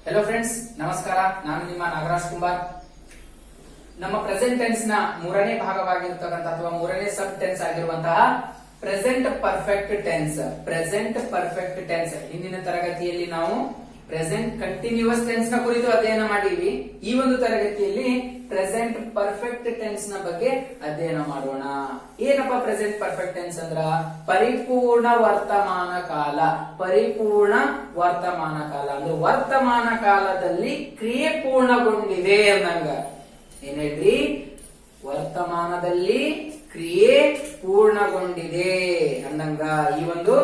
Hello friends, ನಮಸ್ಕಾರ. ನಾನು ನಿಮ್ಮ ನಾಗರಾಜ್ ಕುಮಾರ್. ನಮ್ಮ ಪ್ರೆಸೆಂಟ್ ಟೆನ್ಸ್ ನ ಮೂರನೇ ಭಾಗವಾಗಿರತಕ್ಕಂಥ ಅಥವಾ ಮೂರನೇ ಸಬ್ ಟೆನ್ಸ್ ಆಗಿರುವಂತಹ present perfect tense. Present perfect tense ಹಿಂದಿನ ತರಗತಿಯಲ್ಲಿ ನಾವು ಪ್ರೆಸೆಂಟ್ ಕಂಟಿನ್ಯೂಸ್ ಟೆನ್ಸ್ ನ ಕುರಿತು ಅಧ್ಯಯನ ಮಾಡಿವಿ. ಈ ಒಂದು ತರಗತಿಯಲ್ಲಿ ಪ್ರೆಸೆಂಟ್ ಪರ್ಫೆಕ್ಟ್ ಟೆನ್ಸ್ ನ ಬಗ್ಗೆ ಅಧ್ಯಯನ ಮಾಡೋಣ. ಏನಪ್ಪಾ ಪ್ರೆಸೆಂಟ್ ಪರ್ಫೆಕ್ಟ್ ಟೆನ್ಸ್ ಅಂದ್ರ ಪರಿಪೂರ್ಣ ವರ್ತಮಾನ ಕಾಲ. ಪರಿಪೂರ್ಣ ವರ್ತಮಾನ ಕಾಲ ಅಂದ್ರೆ ವರ್ತಮಾನ ಕಾಲದಲ್ಲಿ ಕ್ರಿಯೆ ಪೂರ್ಣಗೊಂಡಿದೆ ಅಂದಂಗ. ಏನ್ ಹೇಳ್ರಿ? ವರ್ತಮಾನದಲ್ಲಿ ಕ್ರಿಯೆ ಪೂರ್ಣಗೊಂಡಿದೆ ಅಂದಂಗ ಈ ಒಂದು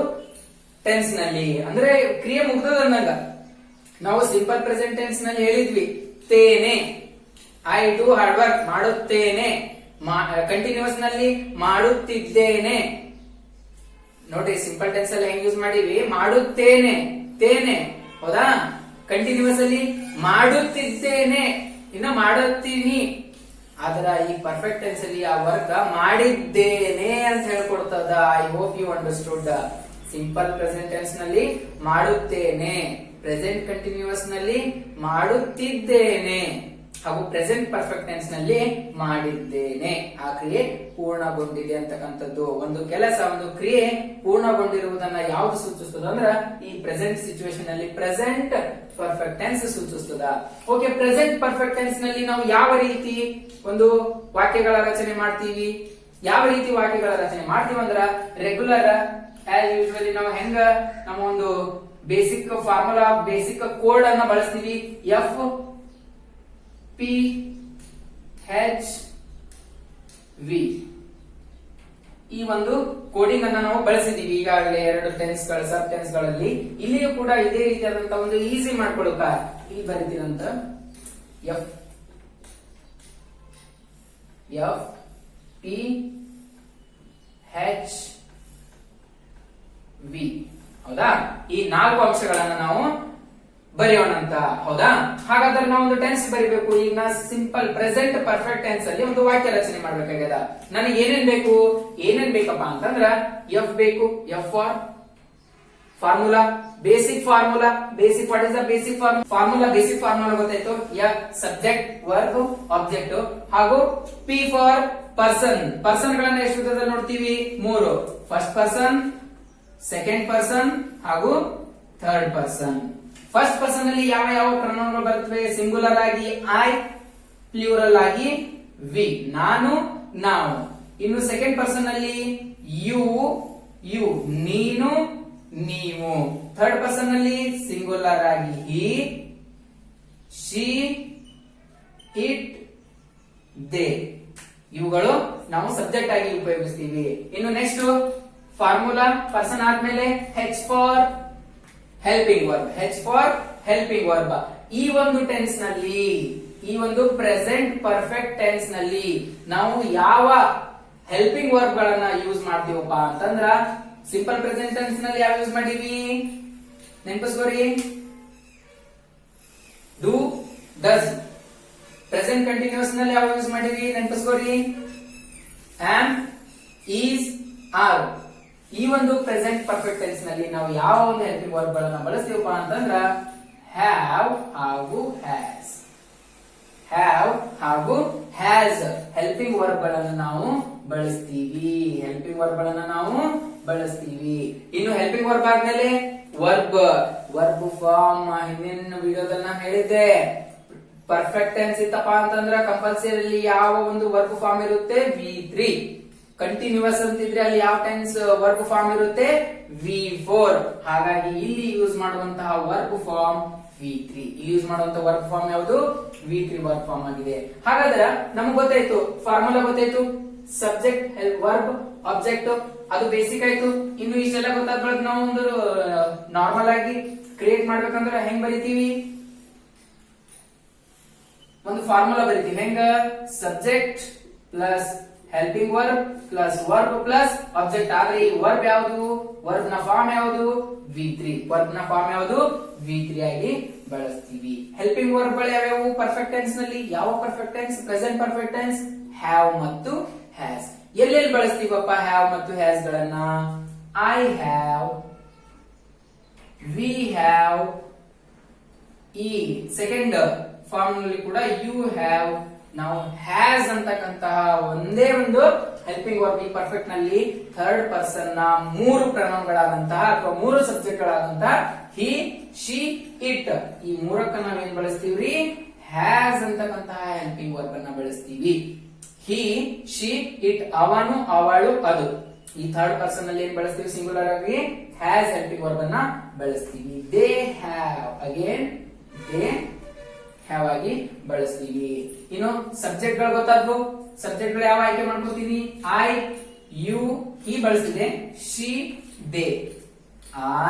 ಟೆನ್ಸ್ ನಲ್ಲಿ. ಅಂದ್ರೆ ಕ್ರಿಯೆ ಮುಗ್ದದ ಅಂದಂಗ. ನಾವು ಸಿಂಪಲ್ ಪ್ರೆಸೆಂಟ್ ಟೆನ್ಸ್ ನಲ್ಲಿ ಹೇಳಿದ್ವಿ ತೇನೆ, ಐ ಡೂ ಹಾರ್ಡ್ ವರ್ಕ್, ಮಾಡುತ್ತೇನೆ. ಕಂಟಿನ್ಯೂಸ್ ನಲ್ಲಿ ಮಾಡುತ್ತಿದ್ದೇನೆ. ನೋಡಿ ಸಿಂಪಲ್ ಟೆನ್ಸ್ ಅಲ್ಲಿ ಹೆಂಗ್ ಯೂಸ್ ಮಾಡಿವಿ? ಮಾಡುತ್ತೇನೆ, ತೇನೆ, ಹೌದಾ? ಕಂಟಿನ್ಯೂಸ್ ಅಲ್ಲಿ ಮಾಡುತ್ತಿದ್ದೇನೆ, ಇನ್ನ ಮಾಡುತ್ತೀನಿ. ಆದ್ರ ಈ ಪರ್ಫೆಕ್ಟ್ ಟೆನ್ಸ್ ಅಲ್ಲಿ ಆ ವರ್ಕ್ ಮಾಡಿದ್ದೇನೆ ಅಂತ ಹೇಳ್ಕೊಡ್ತದ. I hope you understood. Simple present tense ನಲ್ಲಿ ಮಾಡುತ್ತೇನೆ, ಪ್ರೆಸೆಂಟ್ ಕಂಟಿನ್ಯೂಸ್ ನಲ್ಲಿ ಮಾಡುತ್ತಿದ್ದೇನೆ, ಹಾಗೂ ಪ್ರೆಸೆಂಟ್ ಪರ್ಫೆಕ್ಟ್ ಟೆನ್ಸ್ ನಲ್ಲಿ ಮಾಡಿದ್ದೇನೆ. ಆ ಕ್ರಿಯೆ ಪೂರ್ಣಗೊಂಡಿದೆ ಅಂತಕ್ಕಂಥದ್ದು. ಒಂದು ಕೆಲಸ, ಒಂದು ಕ್ರಿಯೆ ಪೂರ್ಣಗೊಂಡಿರುವುದನ್ನ ಯಾವ್ದು ಸೂಚಿಸ್ತದ ಅಂದ್ರ ಈ ಪ್ರೆಸೆಂಟ್ ಸಿಚುವೇಶನ್ ನಲ್ಲಿ ಪ್ರೆಸೆಂಟ್ ಪರ್ಫೆಕ್ಟ್ ಟೆನ್ಸ್ ಸೂಚಿಸ್ತದ. ಓಕೆ, ಪ್ರೆಸೆಂಟ್ ಪರ್ಫೆಕ್ಟ್ ಟೆನ್ಸ್ ನಲ್ಲಿ ನಾವು ಯಾವ ರೀತಿ ಒಂದು ವಾಕ್ಯಗಳ ರಚನೆ ಮಾಡ್ತೀವಿ? ಯಾವ ರೀತಿ ವಾಕ್ಯಗಳ ರಚನೆ ಮಾಡ್ತೀವಿ ಅಂದ್ರ ರೆಗ್ಯುಲರ್ ಆಸ್ ಯೂಶುವಲಿ ನಾವು ಹೆಂಗ ನಮ್ಮ ಒಂದು ಬೇಸಿಕ್ ಫಾರ್ಮುಲಾ, ಬೇಸಿಕ್ ಕೋಡ್ ಅನ್ನ ಬಳಸ್ತೀವಿ. ಎಫ್ ಪಿ ಹೆಚ್ ವಿ ಈ ಒಂದು ಕೋಡಿಂಗ್ ಅನ್ನ ನಾವು ಬಳಸಿದೀವಿ ಈಗಾಗಲೇ ಎರಡು ಟೆನ್ಸ್ ಗಳ ಸಬ್ ಟೆನ್ಸ್ ಗಳಲ್ಲಿ. ಇಲ್ಲಿಯೂ ಕೂಡ ಇದೇ ರೀತಿಯಾದಂತಹ ಒಂದು ಈಸಿ ಮಾಡ್ಕೊಳ್ಳುತ್ತ ಇಲ್ಲಿ ಬರೀತೀನಂತ ಎಫ್ ಪಿ ಹೆಚ್ ವಿ, ಹೌದಾ? ಈ ನಾಲ್ಕು ಅಂಶಗಳನ್ನ ನಾವು ಬರೆಯೋಣ ಅಂತ, ಹೌದಾ? ಹಾಗಾದ್ರೆ ನಾವು ಒಂದು ಟೆನ್ಸ್ ಬರಿಬೇಕು. ಈಗ ನಾ ಸಿಂಪಲ್ ಪ್ರೆಸೆಂಟ್ ಪರ್ಫೆಕ್ಟ್ ಟೆನ್ಸ್ ಅಲ್ಲಿ ಒಂದು ವಾಕ್ಯ ರಚನೆ ಮಾಡ್ಬೇಕಾಗ್ಯದ. ನನಗೆ ಏನೇನ್ ಬೇಕು? ಏನೇನ್ ಬೇಕಪ್ಪ ಅಂತಂದ್ರ ಎಫ್ ಬೇಕು. F for formula, basic formula. Basic, what is the basic formula? Basic formula ಗೊತ್ತಾಯ್ತು. Subject, verb, object. ಹಾಗೂ ಪಿ ಫಾರ್ ಪರ್ಸನ್. ಪರ್ಸನ್ ಗಳನ್ನ ಎಷ್ಟು ವಿಧದಲ್ಲಿ ನೋಡ್ತೀವಿ? ಮೂರು. ಫಸ್ಟ್ ಪರ್ಸನ್, ಸೆಕೆಂಡ್ ಪರ್ಸನ್ ಹಾಗೂ ಥರ್ಡ್ ಪರ್ಸನ್. ಫಸ್ಟ್ ಪರ್ಸನ್ ಅಲ್ಲಿ ಯಾವ ಯಾವ ಪ್ರನೌನ್ಗಳು ಬರುತ್ತವೆ? ಸಿಂಗುಲರ್ ಆಗಿ ಐ, ಪ್ಲೂರಲ್ ಆಗಿ ವಿ, ನಾನು, ನಾವು. ಇನ್ನು ಸೆಕೆಂಡ್ ಪರ್ಸನ್ ಅಲ್ಲಿ ಯು, ನೀನು, ನೀವು. ಥರ್ಡ್ ಪರ್ಸನ್ ಅಲ್ಲಿ ಸಿಂಗುಲರ್ ಆಗಿ ಹಿ, ಶಿ, ಇಟ್, ದೇ. ಇವುಗಳು ನಾವು ಸಬ್ಜೆಕ್ಟ್ ಆಗಿ ಉಪಯೋಗಿಸ್ತೀವಿ. ಇನ್ನು ನೆಕ್ಸ್ಟ್ ಫಾರ್ಮುಲಾ ಪರ್ಸನ್ ಆದ್ಮೇಲೆ ಹೆಚ್ for helping verb. H for helping verb. ಈ ಒಂದು ಟೆನ್ಸ್ ನಲ್ಲಿ, ಈ ಒಂದು ಪ್ರೆಸೆಂಟ್ ಪರ್ಫೆಕ್ಟ್ ಟೆನ್ಸ್ ನಲ್ಲಿ ನಾವು ಯಾವ ಹೆಲ್ಪಿಂಗ್ ವರ್ಬ್ ಗಳನ್ನ ಯೂಸ್ ಮಾಡ್ತೀವಪ್ಪ ಅಂತಂದ್ರ ಸಿಂಪಲ್ ಪ್ರೆಸೆಂಟ್ ಟೆನ್ಸ್ ನಲ್ಲಿ ಯಾವ ಯೂಸ್ ಮಾಡೀವಿ? ನೆನಪಿಸ್ಕೋರಿ, ಡೂ, ಡಸ್. ಪ್ರೆಸೆಂಟ್ ಕಂಟಿನ್ಯೂಸ್ ನಲ್ಲಿ ಯಾವ ಯೂಸ್ ಮಾಡೀವಿ? ನೆನಪಿಸ್ಕೋರಿ, ಆಮ್, ಈಸ್, ಆರ್. ಈ ಒಂದು ಪ್ರೆಸೆಂಟ್ ಪರ್ಫೆಕ್ಟ್ ಟೆನ್ಸ್ ನಲ್ಲಿ ನಾವು ಯಾವ ಒಂದು ಹೆಲ್ಪಿಂಗ್ ವರ್ಬ್ ಗಳನ್ನ ಬಳಸ್ತೀವಪ್ಪ ಅಂತಂದ್ರ ಹ್ಯಾವ್ ಹಾಗೂ ಹ್ಯಾಸ್. ಹ್ಯಾವ್ ಹಾಗೂ ಹ್ಯಾಸ್ ಹೆಲ್ಪಿಂಗ್ ವರ್ಬ್ ಗಳನ್ನ ನಾವು ಬಳಸ್ತೀವಿ. ಹೆಲ್ಪಿಂಗ್ ವರ್ಬ್ ಗಳನ್ನ ನಾವು ಬಳಸ್ತೀವಿ. ಇನ್ನು ಹೆಲ್ಪಿಂಗ್ ವರ್ಬ್ ಆದ್ಮೇಲೆ ವರ್ಬ್. ವರ್ಬ್ ಫಾರ್ಮ್ ಹಿಂದಿನ ವಿಡಿಯೋದಲ್ಲಿ ನಾನು ಹೇಳಿದ್ದೆ. ಪರ್ಫೆಕ್ಟ್ ಟೆನ್ಸ್ ಇತ್ತಪ್ಪ ಅಂತಂದ್ರ ಕಂಪಲ್ಸರಿ ಯಾವ ಒಂದು ವರ್ಬ್ ಫಾರ್ಮ್ ಇರುತ್ತೆ? V3. ಕಂಟಿನ್ಯೂಸ್ ಅಂತಿದ್ರೆ ಅಲ್ಲಿ ಯಾವ ಟೆನ್ಸ್ ವರ್ಬ್ ಫಾರ್ಮ್ ಇರುತ್ತೆ? V4. ಹಾಗಾಗಿ ಇಲ್ಲಿ ಯೂಸ್ ಮಾಡುವಂತಹ ವರ್ಬ್ ಫಾರ್ಮ್ V3. ಇಲ್ಲಿ ಯೂಸ್ ಮಾಡುವಂತಹ ವರ್ಬ್ ಫಾರ್ಮ್ ಯಾವುದು? V3 ವರ್ಬ್ ಫಾರ್ಮ್ ಆಗಿದೆ. ಹಾಗಾದ್ರೆ ನಮ್ಗೆ ಗೊತ್ತಾಯ್ತು, ಫಾರ್ಮುಲಾ ಗೊತ್ತಾಯ್ತು, ಸಬ್ಜೆಕ್ಟ್, ವರ್ಬ್, ಆಬ್ಜೆಕ್ಟ್, ಅದು ಬೇಸಿಕ್ ಆಯ್ತು. ಇನ್ನು ಇಷ್ಟೆಲ್ಲ ಗೊತ್ತಾದ ಬಳಿಕ ನಾವು ಒಂದು ನಾರ್ಮಲ್ ಆಗಿ ಕ್ರಿಯೇಟ್ ಮಾಡ್ಬೇಕಂದ್ರೆ ಹೆಂಗ್ ಬರಿತೀವಿ? ಒಂದು ಫಾರ್ಮುಲಾ ಬರಿತೀವಿ. ಹೆಂಗ? Subject plus helping verb plus verb plus object. ಆದ್ರೆ ಈ ವರ್ಬ್ ಯಾವುದು? ವರ್ಬ್ ನ ಫಾರ್ಮ್ ಯಾವುದು? V3. ವರ್ಬ್ ನ ಫಾರ್ಮ್ ಯಾವುದು? V3 ಆಗಿ ಬಳಸ್ತೀವಿ. ಹೆಲ್ಪಿಂಗ್ ವರ್ಬ್ ಗಳು ಯಾವ್ಯಾವು ಪರ್ಫೆಕ್ಟ್ ಟೆನ್ಸ್ ನಲ್ಲಿ? ಯಾವ perfect tense? Present perfect tense have ಮತ್ತು ಹ್ಯಾಸ್. ಎಲ್ಲೆಲ್ಲಿ ಬಳಸ್ತೀವಪ್ಪ ಹ್ಯಾವ್ ಮತ್ತು ಹ್ಯಾಸ್ ಗಳನ್ನ? ಐ ಹ್ಯಾವ್, ವಿ ಹ್ಯಾವ್, ಈ ಸೆಕೆಂಡ್ ಫಾರ್ಮ್ ನಲ್ಲಿ ಕೂಡ ಯು ಹ್ಯಾವ್, ನಾವು ಹ್ಯಾಸ್ ಅಂತಕ್ಕಂತಹ ಒಂದೇ ಒಂದು ಹೆಲ್ಪಿಂಗ್ ವರ್ಬ್ ಈ ಪರ್ಫೆಕ್ಟ್ ನಲ್ಲಿ ಥರ್ಡ್ ಪರ್ಸನ್ ನ ಮೂರು ಪ್ರನೌನ್ಗಳಾದಂತಹ ಅಥವಾ ಮೂರು ಸಬ್ಜೆಕ್ಟ್ ಗಳಾದಂತಹ ಹಿ, ಶಿ, ಇಟ್, ಈ ಮೂರಕ್ಕ ನಾವೇನ್ ಬಳಸ್ತೀವ್ರಿ, ಹ್ಯಾಸ್ ಅಂತಕ್ಕಂತಹ ಹೆಲ್ಪಿಂಗ್ ವರ್ಬ್ ಅನ್ನ ಬಳಸ್ತೀವಿ. ಹಿ, ಶಿ, ಇಟ್, ಅವನು, ಅವಳು, ಅದು. ಈ ಥರ್ಡ್ ಪರ್ಸನ್ ನಲ್ಲಿ ಏನ್ ಬಳಸ್ತೀವಿ, ಸಿಂಗುಲರ್ ಆಗಿ ಹ್ಯಾಸ್ ಹೆಲ್ಪಿಂಗ್ ವರ್ಬ್ ಅನ್ನ ಬಳಸ್ತೀವಿ. They have, again they have ಆಗಿ ಬಳಸ್ತೀವಿ. ಇನ್ನು ಸಬ್ಜೆಕ್ಟ್ ಗಳು ಗೊತ್ತಾದ್ವು. ಸಬ್ಜೆಕ್ಟ್ ಗಳು ಯಾವ ಆಯ್ಕೆ ಮಾಡ್ಕೋತೀವಿ, ಐ, ಯು, ಹಿ ಬಳಸ್ತಿದೆ, she, they.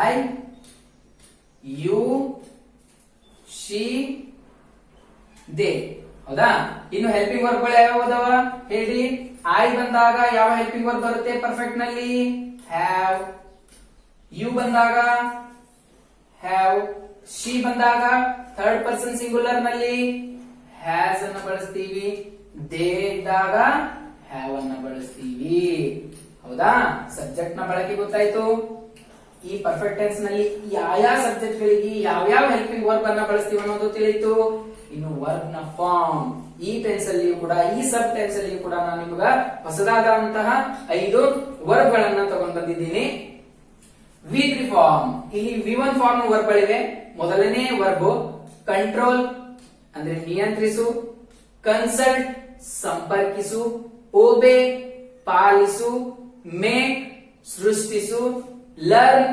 I, you, she, they. ಹೌದಾ? ಇನ್ನು ಹೆಲ್ಪಿಂಗ್ ವರ್ಬ್ ಗಳು ಯಾವ ಅದಾವ ಹೇಳಿ. ಐ ಬಂದಾಗ ಯಾವ ಹೆಲ್ಪಿಂಗ್ ವರ್ಬ್ ಬರುತ್ತೆ ಪರ್ಫೆಕ್ಟ್ ನಲ್ಲಿ, ಹ್ಯಾವ್. ಯು ಬಂದಾಗ ಹ್ಯಾವ್. ಶಿ ಬಂದಾಗ ಥರ್ಡ್ ಪರ್ಸನ್ ಸಿಂಗುಲರ್ ನಲ್ಲಿ ಹ್ಯಾಸ್ ಅನ್ನ ಬಳಸ್ತೀವಿ. ದೇ ಇದ್ದಾಗ ಹ್ಯಾವ್ ಅನ್ನ ಬಳಸ್ತೀವಿ. ಹೌದಾ? ಸಬ್ಜೆಕ್ಟ್ ನ ಬಳಕೆ ಗೊತ್ತಾಯ್ತು. ಈ ಪರ್ಫೆಕ್ಟ್ ಟೆನ್ಸ್ ನಲ್ಲಿ ಯಾವ ಸಬ್ಜೆಕ್ಟ್ ಗಳಿಗೆ ಯಾವ ಹೆಲ್ಪಿಂಗ್ ವರ್ಬ್ ಅನ್ನ ಬಳಸ್ತೀವಿ ಅನ್ನೋದು ತಿಳಿಯಿತು. ಇನ್ನು ವರ್ಬ್ ನ ಫಾರ್ಮ್, ಈ ಟೆನ್ಸ್ ಅಲ್ಲಿಯೂ ಕೂಡ, ಈ ಸಬ್ ಟೆನ್ಸ್ ಅಲ್ಲಿಯೂ ಕೂಡ ನಾನು ನಿಮಗ ಹೊಸದಾದಂತಹ 5 ವರ್ಬ್ ಗಳನ್ನ ತಗೊಂಡ್ ಬಂದಿದ್ದೀನಿ. V3 ಫಾರ್ಮ್, ಇಲ್ಲಿ V1 ಫಾರ್ಮ್ ವರ್ಬ್ ಗಳಿವೆ. ಮೊದಲನೇ ವರ್ಬ್ ಕಂಟ್ರೋಲ್ ಅಂದ್ರೆ ನಿಯಂತ್ರಿಸು, ಕನ್ಸಲ್ಟ್ ಸಂಪರ್ಕಿಸು, ಓಬೆ ಪಾಲಿಸು, ಮೇಕ್ ಸೃಷ್ಟಿಸು, ಲರ್ನ್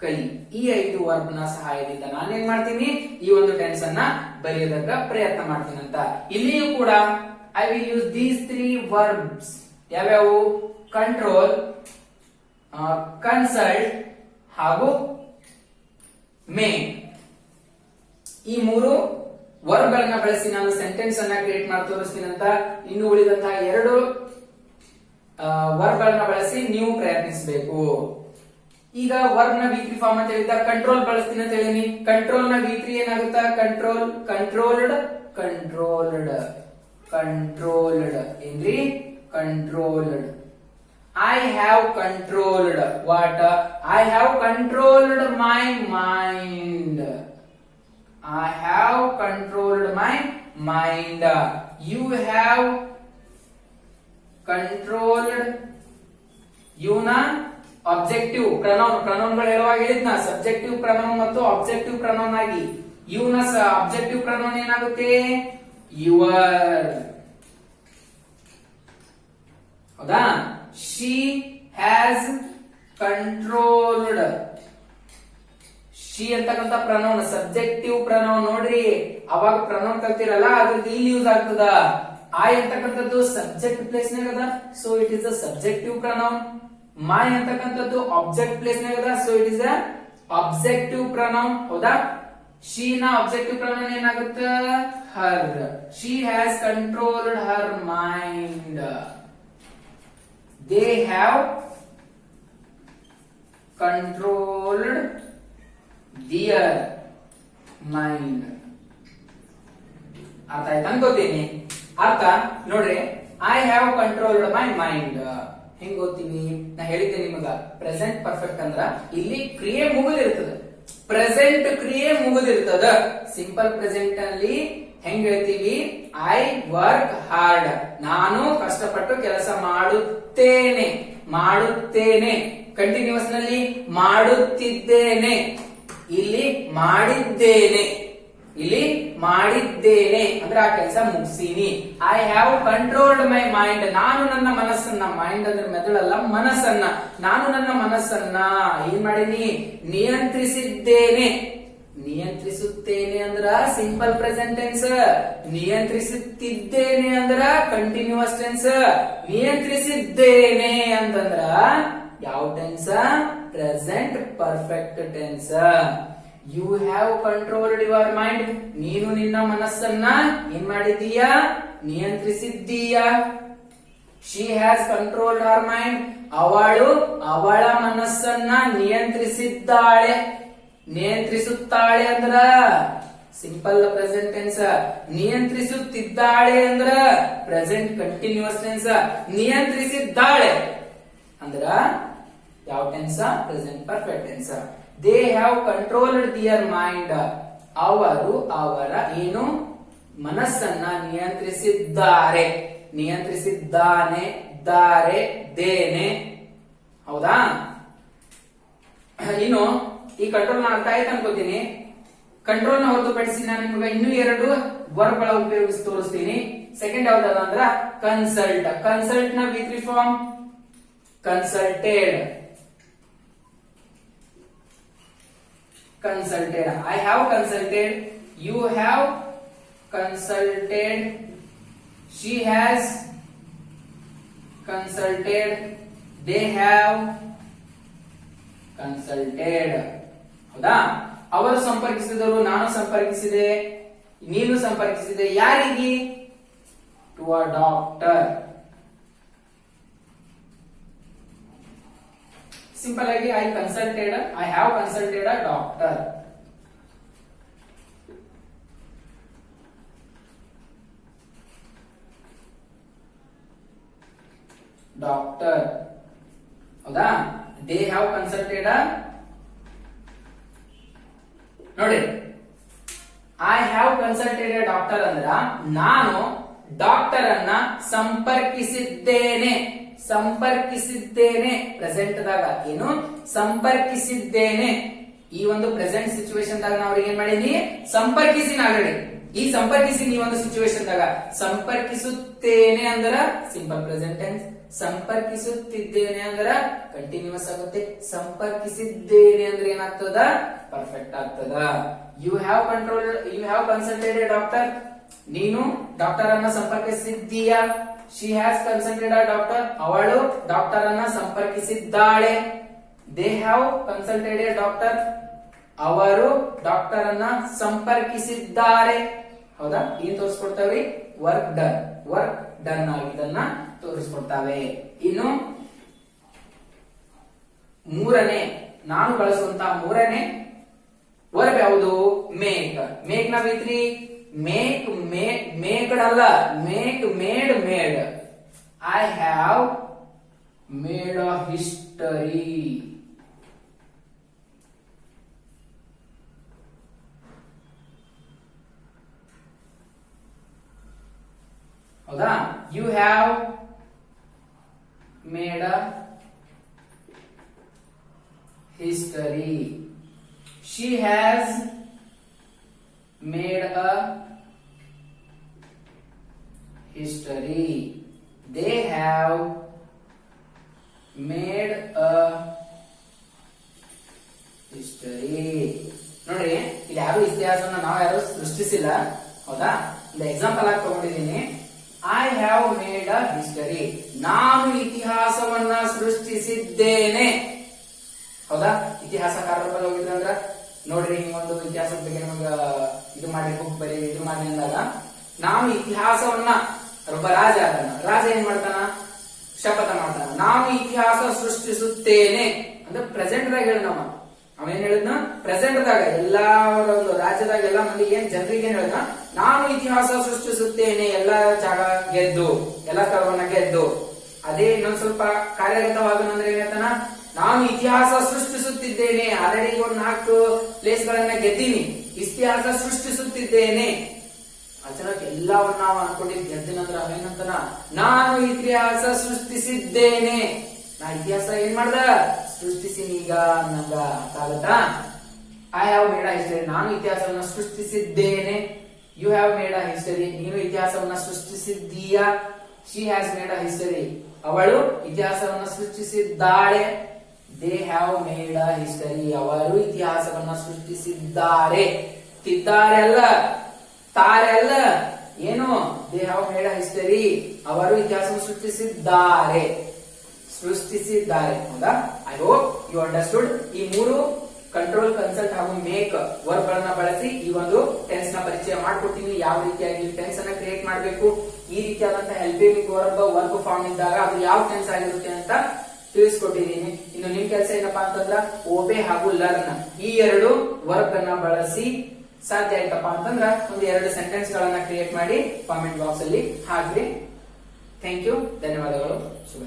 ಕಲಿ. ಈ 5 ವರ್ಬ್ ನ ಸಹಾಯದಿಂದ ನಾನೇನ್ ಮಾಡ್ತೀನಿ, ಈ ಒಂದು ಟೆನ್ಸ್ ಅನ್ನ ಬರೆಯೋದಕ್ಕ ಪ್ರಯತ್ನ ಮಾಡ್ತೀನಿ ಅಂತ. ಇಲ್ಲಿಯೂ ಕೂಡ I will use these 3 verbs. ಯಾವ್ಯಾವು, ಕಂಟ್ರೋಲ್, ಕನ್ಸಲ್ಟ್ ಹಾಗೂ ಮೇಕ್. ಈ 3 ವರ್ಬ್ ಗಳನ್ನ ಬಳಸಿ ನಾನು ಸೆಂಟೆನ್ಸ್ ಅನ್ನ ಕ್ರಿಯೇಟ್ ಮಾಡಿ ತೋರಿಸ್ತೀನಿ ಅಂತ. ಇನ್ನು ಉಳಿದಂತಹ 2 ವರ್ಬ್ ಗಳನ್ನ ಬಳಸಿ ನೀವು ಪ್ರಯತ್ನಿಸಬೇಕು. ಈಗ ವರ್ಬ್ ನ V3 ಫಾರ್ಮ್ ಅಂತ ಹೇಳಿದ ಕಂಟ್ರೋಲ್ ಬಳಸ್ತೀನಿ ಅಂತ ಹೇಳಿನಿ. ಕಂಟ್ರೋಲ್ ನ V3 ಏನಾಗುತ್ತಾ, ಕಂಟ್ರೋಲ್, ಕಂಟ್ರೋಲ್ಡ್, ಕಂಟ್ರೋಲ್ಡ್, ಕಂಟ್ರೋಲ್ಡ್ ಏನ್ರಿ, controlled. I have controlled what? I have controlled my mind. I have controlled my mind. You have controlled. ಇವನ ಆಬ್ಜೆಕ್ಟಿವ್ ಪ್ರನೌನ್, ಪ್ರನೌನ್ಗಳು ಹೇಳುವಾಗ ಹೇಳಿದ್ನ ಸಬ್ಜೆಕ್ಟಿವ್ ಪ್ರನೌನ್ ಮತ್ತು ಆಬ್ಜೆಕ್ಟಿವ್ ಪ್ರನೌನ್ ಆಗಿ. ಇವನ ಆಬ್ಜೆಕ್ಟಿವ್ ಪ್ರನೌನ್ ಏನಾಗುತ್ತೆ, your. ಹೌದಾ? She has controlled. She ಅಂತಕ್ಕಂಥ pronoun subjective pronoun ನೋಡ್ರಿ. ಅವಾಗ ಪ್ರನೌನ್ ಕಲ್ತಿರಲ್ಲ, ಅದ್ರದ್ದು ಇಲ್ಲಿ ಯೂಸ್ ಆಗ್ತದ. ಐ ಅಂತಕ್ಕಂಥದ್ದು ಸಬ್ಜೆಕ್ಟ್ ಪ್ಲೇಸ್ ನಾಗದ, so it is a subjective pronoun. My ಅಂತಕ್ಕಂಥದ್ದು ಆಬ್ಜೆಕ್ಟ್ ಪ್ಲೇಸ್ ನಾಗದ, so it is a objective pronoun. ಹೌದಾ? ಶಿ ನ ಆಬ್ಜೆಕ್ಟಿವ್ ಪ್ರನೌನ್ ಏನಾಗುತ್ತೆ, her. She has controlled her mind. They have controlled their mind. ಅರ್ಥ ಆಯ್ತು ಅನ್ಕೋತೀನಿ. ಅರ್ಥ ನೋಡ್ರಿ, I have controlled my mind ಹೆಂಗ್ ಓದ್ತೀವಿ, ನಾ ಹೇಳಿದ್ದೆ ನಿಮಗ. ಪ್ರೆಸೆಂಟ್ ಪರ್ಫೆಕ್ಟ್ ಅಂದ್ರ ಇಲ್ಲಿ ಕ್ರಿಯೆ ಮುಗಿದಿರ್ತದ, ಪ್ರೆಸೆಂಟ್ ಕ್ರಿಯೆ ಮುಗಿದಿರ್ತದ. ಸಿಂಪಲ್ ಪ್ರೆಸೆಂಟ್ ಅಲ್ಲಿ ಹೆಂಗ್ ಹೇಳ್ತೀವಿ, ಐ ವರ್ಕ್ ಹಾರ್ಡ್, ನಾನು ಕಷ್ಟಪಟ್ಟು ಕೆಲಸ ಮಾಡುತ್ತೇನೆ, ಮಾಡುತ್ತೇನೆ. ಕಂಟಿನ್ಯೂಸ್ ನಲ್ಲಿ ಮಾಡುತ್ತಿದ್ದೇನೆ, ಇಲ್ಲಿ ಮಾಡಿದ್ದೇನೆ, ಇಲ್ಲಿ ಮಾಡಿದ್ದೇನೆ ಅಂದ್ರೆ ಆ ಕೆಲಸ ಮುಗಿಸೀನಿ. I have controlled my mind, ನಾನು ನನ್ನ ಮನಸ್ಸನ್ನ, ಮೈಂಡ್ ಅಂದ್ರೆ ಮೆದುಳಲ್ಲ ಮನಸ್ಸನ್ನ, ನಾನು ನನ್ನ ಮನಸ್ಸನ್ನ ಏನ್ ಮಾಡೀನಿ, ನಿಯಂತ್ರಿಸಿದ್ದೇನೆ. ನಿಯಂತ್ರಿಸುತ್ತೇನೆ ಅಂದ್ರ ಸಿಂಪಲ್ ಪ್ರೆಸೆಂಟ್ ಟೆನ್ಸ್, ನಿಯಂತ್ರಿಸುತ್ತಿದ್ದೇನೆ ಅಂದ್ರ ಕಂಟಿನ್ಯೂಸ್ ಟೆನ್ಸ್, ನಿಯಂತ್ರಿಸಿದ್ದೇನೆ ಅಂತಂದ್ರ ಯಾವ tense, present perfect tense. You have controlled your mind, ನೀನು ನಿನ್ನ ಮನಸ್ಸನ್ನ ಏನ್ ಮಾಡಿದೀಯಾ, ನಿಯಂತ್ರಿಸಿದ್ದೀಯಾ. She has controlled her mind, ಅವಳು ಅವಳ ಮನಸ್ಸನ್ನ ನಿಯಂತ್ರಿಸಿದ್ದಾಳೆ. ನಿಯಂತ್ರಿಸುತ್ತಾಳೆ ಅಂದ್ರ ಸಿಂಪಲ್ ಪ್ರೆಸೆಂಟ್ ಟೆನ್ಸ್, ನಿಯಂತ್ರಿಸುತ್ತಿದ್ದಾಳೆ ಅಂದ್ರ ಪ್ರೆಸೆಂಟ್ ಕಂಟಿನ್ಯೂಸ್ ಟೆನ್ಸ್, ನಿಯಂತ್ರಿಸಿದ್ದಾಳೆ ಅಂದ್ರ ಯಾವ tense, present perfect tense. They have controlled their mind, ಅವರು ಅವರ ಏನು ಮನಸ್ಸನ್ನ ನಿಯಂತ್ರಿಸಿದ್ದಾರೆ, ನಿಯಂತ್ರಿಸಿದ್ದಾನೆ, ದಾರೆ, ದೇನೆ. ಹೌದಾ? ಇನ್ನು ಈ ಕಂಟ್ರೋಲ್ ನ ಅರ್ಥ ಆಯ್ತು ಅನ್ಕೋತೀನಿ. ಕಂಟ್ರೋಲ್ ನ ಹೊರತುಪಡಿಸಿ ನಾನು ನಿಮ್ಗೆ ಇನ್ನೂ 2 ವರ್ಬ್ ಗಳ ಉಪಯೋಗಿಸಿ ತೋರಿಸ್ತೀನಿ. ಸೆಕೆಂಡ್ ಯಾವ್ದಲ್ಲ ಅಂದ್ರ ಕನ್ಸಲ್ಟ್. ಕನ್ಸಲ್ಟ್ ನ ವಿ3 form consulted. Consulted. I have consulted. You have consulted. She has consulted. They have consulted. ಹೌದಾ? ಅವರು ಸಂಪರ್ಕಿಸಿದರು, ನಾನು ಸಂಪರ್ಕಿಸಿದೆ, ನೀನು ಸಂಪರ್ಕಿಸಿದೆ. ಯಾರಿಗೆ? To a doctor. ಸಿಂಪಲ್ ಆಗಿ I have consulted a doctor. Doctor. ಹೌದಾ? ದೇ ಹ್ಯಾವ್ ಕನ್ಸಲ್ಟೆಡ್ ನೋಡಿ, I have consulted a doctor ಅಂದ್ರ ನಾನು ಡಾಕ್ಟರ್ ಅನ್ನ ಸಂಪರ್ಕಿಸಿದ್ದೇನೆ. ಸಂಪರ್ಕಿಸಿದ್ದೇನೆ ಪ್ರೆಸೆಂಟ್ ದಾಗ ಏನು ಸಂಪರ್ಕಿಸಿದ್ದೇನೆ. ಈ ಒಂದು ಪ್ರೆಸೆಂಟ್ ಸಿಚುವೇಶನ್ ದಾಗ ನಾವು ಏನ್ ಮಾಡೀನಿ? ಸಂಪರ್ಕಿಸಿನ ಆಲ್ರೆಡಿ. ಈ ಸಂಪರ್ಕಿಸಿ ಈ ಒಂದು ಸಿಚುವೇಶನ್ ದಾಗ ಸಂಪರ್ಕಿಸುತ್ತೇನೆ ಅಂದ್ರ ಸಿಂಪಲ್ ಪ್ರೆಸೆಂಟ್ ಟೆನ್ಸ್. ಸಂಪರ್ಕಿಸುತ್ತಿದ್ದೇನೆ ಅಂದ್ರ ಕಂಟಿನ್ಯೂಸ್ ಆಗುತ್ತೆ. ಸಂಪರ್ಕಿಸಿದ್ದೇನೆ ಅಂದ್ರೆ ಏನಾಗ್ತದ? ಪರ್ಫೆಕ್ಟ್ ಆಗ್ತದ. You have consulted a doctor. ನೀನು ಡಾಕ್ಟರ್ ಅನ್ನ ಸಂಪರ್ಕಿಸಿದ್ದೀಯಾ? She has consulted a doctor. ಅವಳು ಡಾಕ್ಟರ್ ಅನ್ನ ಸಂಪರ್ಕಿಸಿದ್ದಾಳೆ. They have consulted a doctor. ಅವರು ಡಾಕ್ಟರ್ ಅನ್ನ ಸಂಪರ್ಕಿಸಿದ್ದಾರೆ. ಹೌದಾ? ಏನ್ ತೋರಿಸ್ಕೊಡ್ತಾವ್ರಿ? Work done. ವರ್ಕ್ ಡನ್ ಆಗಿದ್ದನ್ನ ತೋರಿಸ್ಕೊಡ್ತಾವೆ. ಇನ್ನು ಮೂರನೇ ನಾನು ಬಳಸುವಂತಹ ಮೂರನೇ ವರ್ಬ್ ಯಾವುದು? ಮೇಕ್. ಮೇಕ್ ನ ವಿ3 ಮೇಕ್ ಮೇಕ್ಡ್ ಅಲ್ಲ, make made made. I have made a history. ಹೌದಾ? You have made a history. She has made a history. They have made a history. ನೋಡ್ರಿ, ಇಲ್ಲಿ ಯಾರು ಇತಿಹಾಸವನ್ನ ನಾವು ಯಾರು ಸೃಷ್ಟಿಸಿಲ್ಲ. ಹೌದಾ? ಒಂದು ಎಕ್ಸಾಂಪಲ್ ಆಗಿ ತಗೊಂಡಿದ್ದೀನಿ. I have made a history. ನಾನು ಇತಿಹಾಸವನ್ನ ಸೃಷ್ಟಿಸಿದ್ದೇನೆ. ಹೌದಾ? ಇತಿಹಾಸಕಾರರ ಬಳಿ ಹೋಗಿದ್ರೆ ಅಂದ್ರ ನೋಡ್ರಿ, ಒಂದು ಇತಿಹಾಸದ ಬಗ್ಗೆ ನಮಗ ಇದು ಮಾಡಿ ಬುಕ್ ಬರೀ ಇದು ಮಾಡಿ ಅಂದಾಗ ನಾವು ಇತಿಹಾಸವನ್ನ ಒಬ್ಬ ರಾಜ ಅದನ್ನ ರಾಜ ಏನ್ ಮಾಡ್ತಾನ? ಶಪಥ ಮಾಡ್ತಾನ. ನಾನು ಇತಿಹಾಸ ಸೃಷ್ಟಿಸುತ್ತೇನೆ ಅಂದ್ರೆ ಪ್ರೆಸೆಂಟ್ ದಾಗ ಹೇಳಿದ ಅವೇನ್ ಹೇಳಿದ್ನ? ಪ್ರೆಸೆಂಟ್ ದಾಗ ಎಲ್ಲಾ ಒಂದು ರಾಜ್ಯದಾಗ ಎಲ್ಲಾ ಮಂದಿ ಏನ್ ಜನರಿಗೆ ಏನ್ ಹೇಳಿದ್ನ? ನಾನು ಇತಿಹಾಸ ಸೃಷ್ಟಿಸುತ್ತೇನೆ. ಎಲ್ಲಾ ಜಾಗ ಗೆದ್ದು, ಎಲ್ಲಾ ಸ್ಥಳವನ್ನ ಗೆದ್ದು. ಅದೇ ಇನ್ನೊಂದ್ ಸ್ವಲ್ಪ ಕಾರ್ಯಗತವಾಗನಂದ್ರೆ ಏನ್ ಹೇಳ್ತಾನ? ನಾನು ಇತಿಹಾಸ ಸೃಷ್ಟಿಸುತ್ತಿದ್ದೇನೆ. ಆಲ್ರೆಡಿ ಒಂದು 4 ಪ್ಲೇಸ್ ಗಳನ್ನ ಗೆದ್ದೀನಿ. ಇತಿಹಾಸ ಸೃಷ್ಟಿಸುತ್ತಿದ್ದೇನೆ. ಅಚಾನಕ್ ಎಲ್ಲವನ್ನ ನಾವು ಅನ್ಕೊಂಡಿದ್ ಗೆದ್ದಿನಂದ್ರ ಅವೇನಂತನ? ನಾನು ಇತಿಹಾಸ ಸೃಷ್ಟಿಸಿದ್ದೇನೆ. ನಾ ಇತಿಹಾಸ ಏನ್ ಮಾಡ್ದ? ಸೃಷ್ಟಿಸಿನಿ. ಈಗ ನಂಗ ಆಗತ್ತಾ? I have made a history. ನಾನು ಇತಿಹಾಸವನ್ನ ಸೃಷ್ಟಿಸಿದ್ದೇನೆ. You have made a history. ನೀನು ಇತಿಹಾಸವನ್ನ ಸೃಷ್ಟಿಸಿದ್ದೀಯಾ? She has made a history. ಅವಳು ಇತಿಹಾಸವನ್ನ ಸೃಷ್ಟಿಸಿದ್ದಾಳೆ. They have made a history. ಅವರು ಇತಿಹಾಸವನ್ನ ಸೃಷ್ಟಿಸಿದ್ದಾರೆ. ತಿದ್ದಾರೆ ಅಲ್ಲ, ತಾರೆ ಅಲ್ಲ, ಏನು? They have made a history. ಅವರು ಇತಿಹಾಸವನ್ನು ಸೃಷ್ಟಿಸಿದ್ದಾರೆ. ಸೃಷ್ಟಿಸಿದ್ದಾರೆ. ಹೌದಾ? I hope you understood. ಈ 3 ಕಂಟ್ರೋಲ್, ಕನ್ಸಲ್ಟ್ ಹಾಗೂ ಮೇಕ್ ವರ್ಬ್ ಗಳನ್ನ ಬಳಸಿ ಈ ಒಂದು ಟೆನ್ಸ್ ನ ಪರಿಚಯ ಮಾಡ್ಕೊಡ್ತೀನಿ. ಯಾವ ರೀತಿಯಾಗಿ ಟೆನ್ಸ್ ಅನ್ನ ಕ್ರಿಯೇಟ್ ಮಾಡಬೇಕು, ಈ ರೀತಿಯಾದಂತಹ ಹೆಲ್ಪಿಂಗ್ ವರ್ಬ್ ಫಾರ್ಮ್ ಇದ್ದಾಗ ಅದು ಯಾವ ಟೆನ್ಸ್ ಆಗಿರುತ್ತೆ ಅಂತ ತಿಳಿಸ್ಕೊಟ್ಟಿದ್ದೀನಿ. ಇನ್ನು ನಿಮ್ ಕೆಲಸ ಏನಪ್ಪಾ ಅಂತಂದ್ರ ಓಬೆ ಹಾಗೂ ಲರ್ನ್ ಈ 2 ವರ್ಬ್ ಅನ್ನ ಬಳಸಿ ಸಾಧ್ಯ ಆಯ್ತಪ್ಪ ಅಂತಂದ್ರ ಒಂದು 2 ಸೆಂಟೆನ್ಸ್ ಗಳನ್ನ ಕ್ರಿಯೇಟ್ ಮಾಡಿ ಕಾಮೆಂಟ್ ಬಾಕ್ಸ್ ಅಲ್ಲಿ ಹಾಕ್ರಿ. Thank you. ಧನ್ಯವಾದಗಳು. ಶುಭ